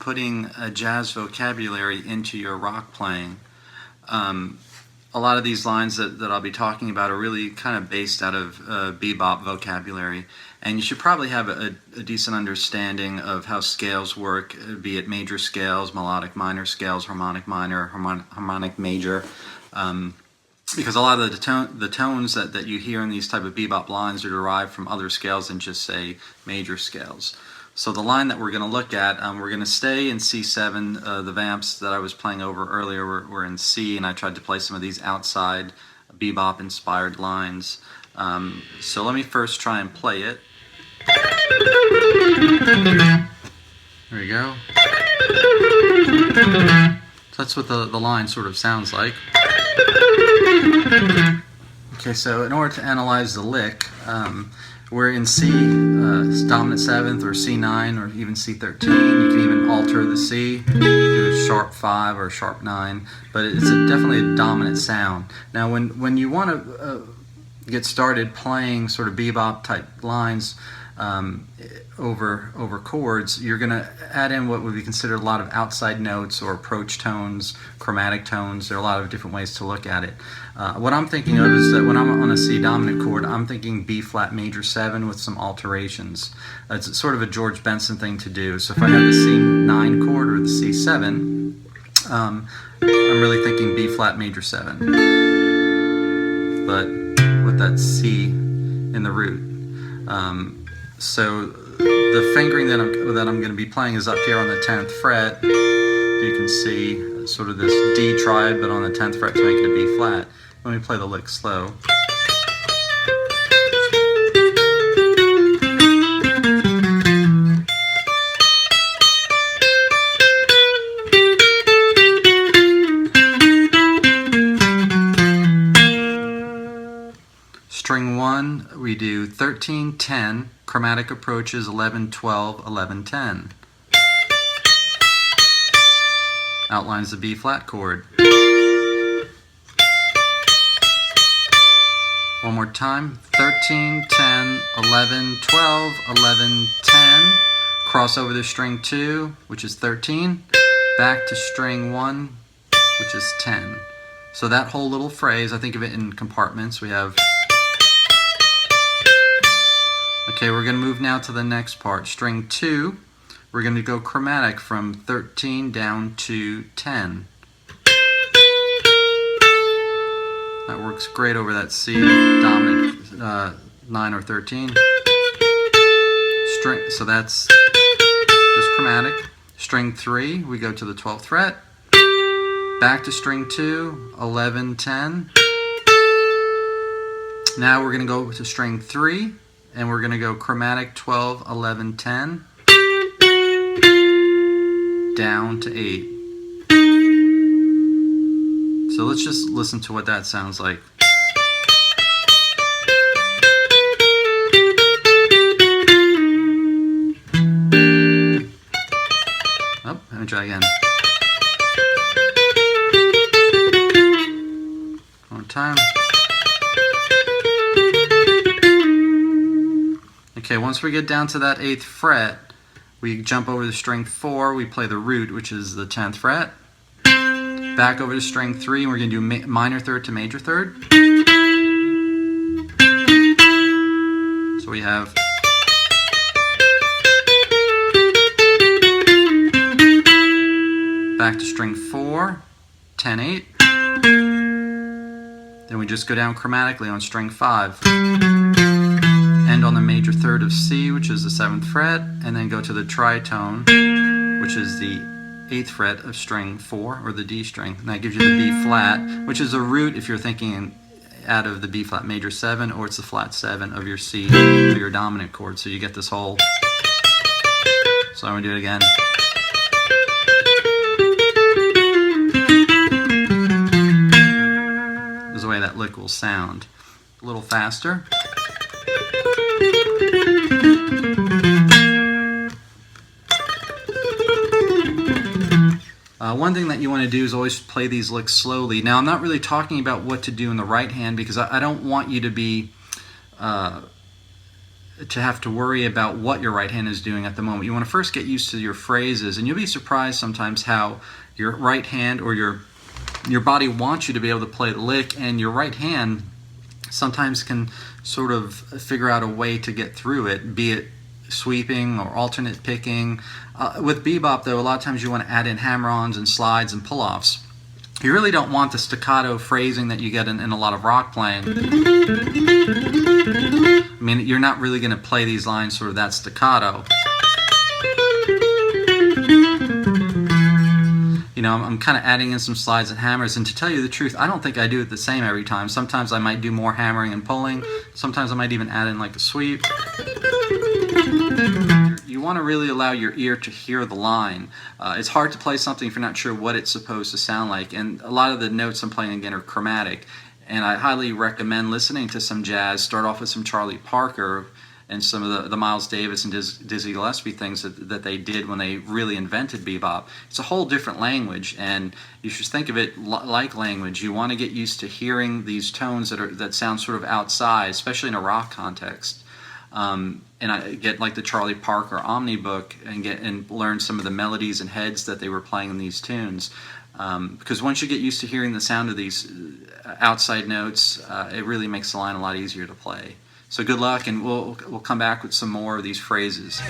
putting a jazz vocabulary into your rock playing. A lot of these lines that I'll be talking about are really kind of based out of bebop vocabulary, and you should probably have a decent understanding of how scales work, be it major scales, melodic minor scales, harmonic minor, harmonic major, because a lot of the tones that you hear in these type of bebop lines are derived from other scales than just, say, major scales. So the line that we're going to look at, we're going to stay in C7. The vamps that I was playing over earlier were in C, and I tried to play some of these outside bebop-inspired lines. So let me first try and play it. There you go. So that's what the line sort of sounds like. Okay, so in order to analyze the lick, we're in C, dominant 7th, or C9, or even C13. You can even alter the C, do a sharp 5 or a sharp 9, but it's definitely a dominant sound. Now when you want to get started playing sort of bebop type lines over chords, you're going to add in what would be considered a lot of outside notes or approach tones, chromatic tones. There are a lot of different ways to look at it. What I'm thinking of is that when I'm on a C dominant chord, I'm thinking B flat major 7 with some alterations. It's sort of a George Benson thing to do. So if I have the C9 chord or the C7, I'm really thinking B flat major 7, but with that C in the root. So the fingering that I'm going to be playing is up here on the 10th fret. You can see sort of this D triad, but on the 10th fret to make it a B flat. Let me play the lick slow. String 1, we do 13, 10, chromatic approaches 11, 12, 11, 10. Outlines the B flat chord. One more time, 13, 10, 11, 12, 11, 10. Cross over to string 2, which is 13, back to string 1, which is 10. So that whole little phrase, I think of it in compartments. We have... Okay, we're going to move now to the next part. String 2, we're going to go chromatic from 13 down to 10. That works great over that C dominant 9 or 13. So that's just chromatic. String 3, we go to the 12th fret. Back to string 2, 11, 10. Now we're going to go to string 3. And we're going to go chromatic 12, 11, 10, down to 8. So let's just listen to what that sounds like. Oh, let me try again. One more time. Okay, once we get down to that 8th fret, we jump over to string 4, we play the root, which is the 10th fret. Back over to string 3, and we're going to do minor third to major third. So we have... Back to string 4, 10, 8. Then we just go down chromatically on string 5. End on the major third of C, which is the 7th fret, and then go to the tritone, which is the 8th fret of string 4, or the D string. And that gives you the B flat, which is a root if you're thinking out of the B flat major 7, or it's the flat 7 of your C, or your dominant chord. So you get this whole... So I'm going to do it again. This is the way that lick will sound. A little faster. One thing that you want to do is always play these licks slowly. Now, I'm not really talking about what to do in the right hand because I don't want you to be to have to worry about what your right hand is doing at the moment. You want to first get used to your phrases, and you'll be surprised sometimes how your right hand or your body wants you to be able to play the lick, and your right hand sometimes can sort of figure out a way to get through it, be it sweeping or alternate picking. With bebop, though, a lot of times you want to add in hammer-ons and slides and pull-offs. You really don't want the staccato phrasing that you get in a lot of rock playing. I mean, you're not really going to play these lines sort of that staccato. You know, I'm kind of adding in some slides and hammers, and to tell you the truth, I don't think I do it the same every time. Sometimes I might do more hammering and pulling. Sometimes I might even add in like a sweep. You want to really allow your ear to hear the line. It's hard to play something if you're not sure what it's supposed to sound like, and a lot of the notes I'm playing again are chromatic, and I highly recommend listening to some jazz. Start off with some Charlie Parker and some of the Miles Davis and Dizzy Gillespie things that they did when they really invented bebop. It's a whole different language, and you should think of it like language. You want to get used to hearing these tones that sound sort of outside, especially in a rock context. And I get like the Charlie Parker Omni book and learn some of the melodies and heads that they were playing in these tunes. Because once you get used to hearing the sound of these outside notes, it really makes the line a lot easier to play. So good luck, and we'll come back with some more of these phrases.